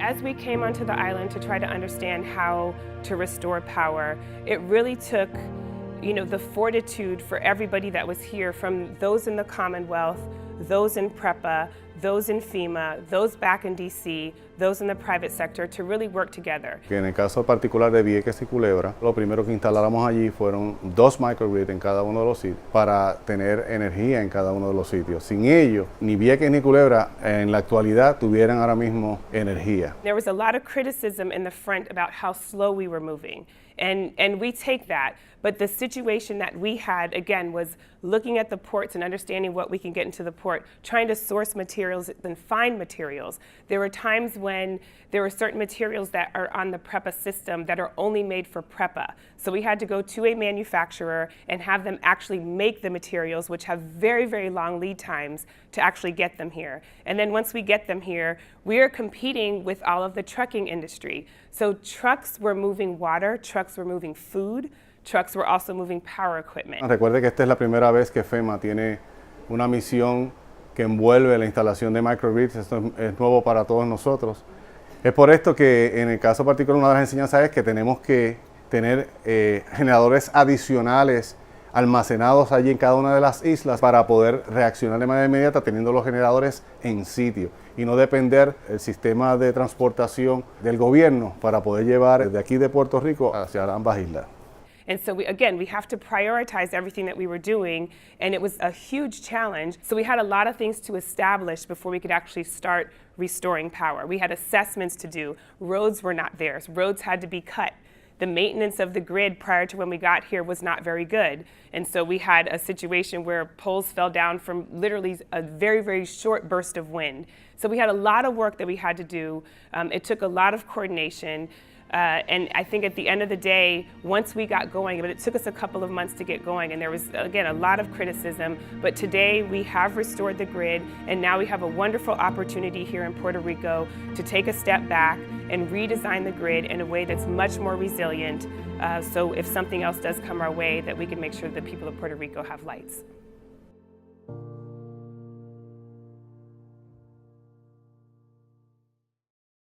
As we came onto the island to try to understand how to restore power, it really took, the fortitude for everybody that was here, from those in the Commonwealth, those in PREPA, those in FEMA, those back in DC, those in the private sector, to really work together. En el caso particular de Vieques y Culebra, lo primero que instaláramos allí fueron 2 microgrids en cada uno de los sitios para tener energía en cada uno de los sitios. Sin ello, ni Vieques ni Culebra en la actualidad tuvieran ahora mismo energía. There was a lot of criticism in the front about how slow we were moving. And we take that, but the situation that we had, again, was looking at the ports and understanding what we can get into the port, trying to source materials and find materials. There were times when there were certain materials that are on the PREPA system that are only made for PREPA. So we had to go to a manufacturer and have them actually make the materials, which have very, very long lead times to actually get them here. And then once we get them here, we are competing with all of the trucking industry. So trucks were moving water, trucks were moving food, trucks were also moving power equipment. Recuerde que esta es la primera vez que FEMA tiene una misión que envuelve la instalación de microgrids. Esto es nuevo para todos nosotros. Es por esto que en el caso particular una de las enseñanzas es que tenemos que tener generadores adicionales almacenados allí en cada una de las islas para poder reaccionar de manera inmediata teniendo los generadores en sitio y no depender del sistema de transportación del gobierno para poder llevar desde aquí de Puerto Rico hacia ambas islas. And so we have to prioritize everything that we were doing, and it was a huge challenge. So we had a lot of things to establish before we could actually start restoring power. We had assessments to do. Roads were not there. So roads had to be cut. The maintenance of the grid prior to when we got here was not very good. And so we had a situation where poles fell down from literally a very, very short burst of wind. So we had a lot of work that we had to do. It took a lot of coordination. And I think at the end of the day, once we got going, but it took us a couple of months to get going, and there was, again, a lot of criticism, but today we have restored the grid, and now we have a wonderful opportunity here in Puerto Rico to take a step back and redesign the grid in a way that's much more resilient, so if something else does come our way, that we can make sure that the people of Puerto Rico have lights.